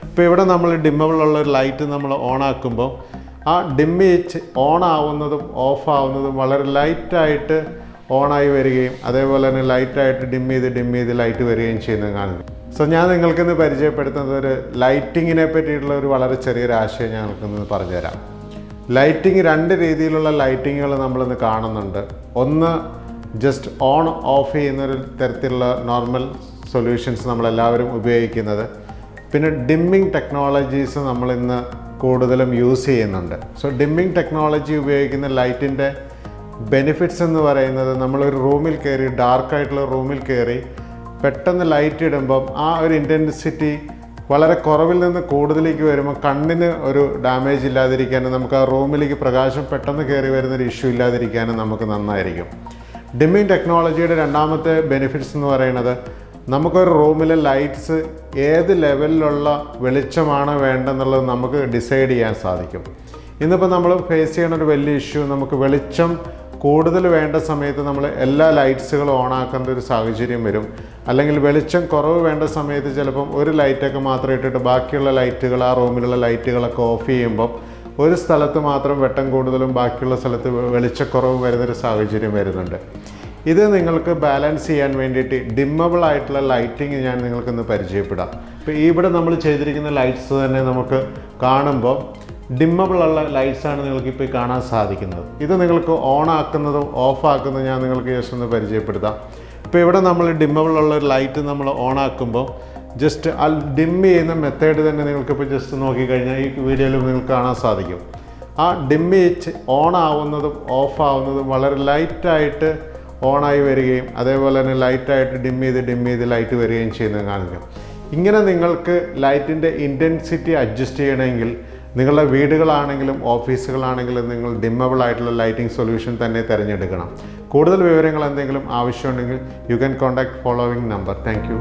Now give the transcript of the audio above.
ഇപ്പോൾ ഇവിടെ നമ്മൾ ഡിമ്മബിൾ ഉള്ള ഒരു ലൈറ്റ് നമ്മൾ ഓൺ ആക്കുമ്പോൾ ആ ഡിമ്മി ഓൺ ആവുന്നതും ഓഫ് ആവുന്നതും വളരെ ലൈറ്റായിട്ട് ഓണായി വരികയും അതേപോലെ തന്നെ ലൈറ്റായിട്ട് ഡിം ചെയ്ത് ലൈറ്റ് വരികയും ചെയ്യുന്നത് കാണുന്നു. സോ ഞാൻ നിങ്ങൾക്കിന്ന് പരിചയപ്പെടുത്തുന്നത് ഒരു ലൈറ്റിങ്ങിനെ പറ്റിയിട്ടുള്ള ഒരു വളരെ ചെറിയൊരു ആശയം ഞാൻ നിങ്ങൾക്കിന്ന് പറഞ്ഞുതരാം. ലൈറ്റിംഗ് രണ്ട് രീതിയിലുള്ള ലൈറ്റിങ്ങുകൾ നമ്മളിന്ന് കാണുന്നുണ്ട്. ഒന്ന് ജസ്റ്റ് ഓൺ ഓഫ് ചെയ്യുന്നൊരു തരത്തിലുള്ള നോർമൽ സൊല്യൂഷൻസ് നമ്മളെല്ലാവരും ഉപയോഗിക്കുന്നത്. പിന്നെ ഡിമ്മിങ് ടെക്നോളജീസ് നമ്മളിന്ന് കൂടുതലും യൂസ് ചെയ്യുന്നുണ്ട്. സോ ഡിമ്മിങ് ടെക്നോളജി ഉപയോഗിക്കുന്ന ലൈറ്റിൻ്റെ ബെനിഫിറ്റ്സ് എന്ന് പറയുന്നത്, നമ്മളൊരു റൂമിൽ കയറി ഡാർക്കായിട്ടുള്ള റൂമിൽ കയറി പെട്ടെന്ന് ലൈറ്റ് ഇടുമ്പം ആ ഒരു ഇൻറ്റൻസിറ്റി വളരെ കുറവിൽ നിന്ന് കൂടുതലേക്ക് വരുമ്പോൾ കണ്ണിന് ഒരു ഡാമേജ് ഇല്ലാതിരിക്കാനും നമുക്ക് ആ റൂമിലേക്ക് പ്രകാശം പെട്ടെന്ന് കയറി വരുന്നൊരു ഇഷ്യൂ ഇല്ലാതിരിക്കാനും നമുക്ക് നന്നായിരിക്കും. ഡിമ്മിങ് ടെക്നോളജിയുടെ രണ്ടാമത്തെ ബെനിഫിറ്റ്സ് എന്ന് പറയുന്നത്, നമുക്കൊരു റൂമിലെ ലൈറ്റ്സ് ഏത് ലെവലിലുള്ള വെളിച്ചമാണ് വേണ്ടതെന്നുള്ളത് നമുക്ക് ഡിസൈഡ് ചെയ്യാൻ സാധിക്കും. ഇന്നിപ്പോൾ നമ്മൾ ഫേസ് ചെയ്യുന്ന ഒരു വലിയ ഇഷ്യൂ, നമുക്ക് വെളിച്ചം കൂടുതൽ വേണ്ട സമയത്ത് നമ്മൾ എല്ലാ ലൈറ്റ്സുകളും ഓണാക്കേണ്ട ഒരു സാഹചര്യം വരും. അല്ലെങ്കിൽ വെളിച്ചം കുറവ് വേണ്ട സമയത്ത് ചിലപ്പം ഒരു ലൈറ്റൊക്കെ മാത്രം ഇട്ടിട്ട് ബാക്കിയുള്ള ലൈറ്റുകൾ, ആ റൂമിലുള്ള ലൈറ്റുകളൊക്കെ ഓഫ് ചെയ്യുമ്പം ഒരു സ്ഥലത്ത് മാത്രം വെട്ടം കൂടുതലും ബാക്കിയുള്ള സ്ഥലത്ത് വെളിച്ചക്കുറവ് വരുന്നൊരു സാഹചര്യം വരുന്നുണ്ട്. ഇത് നിങ്ങൾക്ക് ബാലൻസ് ചെയ്യാൻ വേണ്ടിയിട്ട് ഡിമ്മബിൾ ആയിട്ടുള്ള ലൈറ്റിങ് ഞാൻ നിങ്ങൾക്കൊന്ന് പരിചയപ്പെടാം. ഇപ്പോൾ ഇവിടെ നമ്മൾ ചെയ്തിരിക്കുന്ന ലൈറ്റ്സ് തന്നെ നമുക്ക് കാണുമ്പോൾ ഡിമ്മബിൾ ഉള്ള ലൈറ്റ്സാണ് നിങ്ങൾക്കിപ്പോൾ കാണാൻ സാധിക്കുന്നത്. ഇത് നിങ്ങൾക്ക് ഓൺ ആക്കുന്നതും ഓഫ് ആക്കുന്നതും ഞാൻ നിങ്ങൾക്ക് ജസ്റ്റ് ഒന്ന് പരിചയപ്പെടുത്താം. ഇപ്പോൾ ഇവിടെ നമ്മൾ ഡിമ്മബിൾ ഉള്ള ഒരു ലൈറ്റ് നമ്മൾ ഓൺ ആക്കുമ്പോൾ ജസ്റ്റ് ആ ഡിം ചെയ്യുന്ന മെത്തേഡ് തന്നെ നിങ്ങൾക്കിപ്പോൾ ജസ്റ്റ് നോക്കിക്കഴിഞ്ഞാൽ ഈ വീഡിയോയിൽ നിങ്ങൾക്ക് കാണാൻ സാധിക്കും. ആ ഡിമ്മി ഓൺ ആവുന്നതും ഓഫ് ആവുന്നതും വളരെ ലൈറ്റായിട്ട് ഓണായി വരികയും അതേപോലെ തന്നെ ലൈറ്റായിട്ട് ഡിം ചെയ്ത് ലൈറ്റ് വരികയും ചെയ്യുന്നത് കാണിക്കും. ഇങ്ങനെ നിങ്ങൾക്ക് ലൈറ്റിൻ്റെ ഇൻറ്റൻസിറ്റി അഡ്ജസ്റ്റ് ചെയ്യണമെങ്കിൽ നിങ്ങളുടെ വീടുകളാണെങ്കിലും ഓഫീസുകളാണെങ്കിലും നിങ്ങൾ ഡിമ്മബിൾ ആയിട്ടുള്ള ലൈറ്റിംഗ് സൊല്യൂഷൻ തന്നെ തിരഞ്ഞെടുക്കണം. കൂടുതൽ വിവരങ്ങൾ എന്തെങ്കിലും ആവശ്യമുണ്ടെങ്കിൽ you can contact following number. Thank you.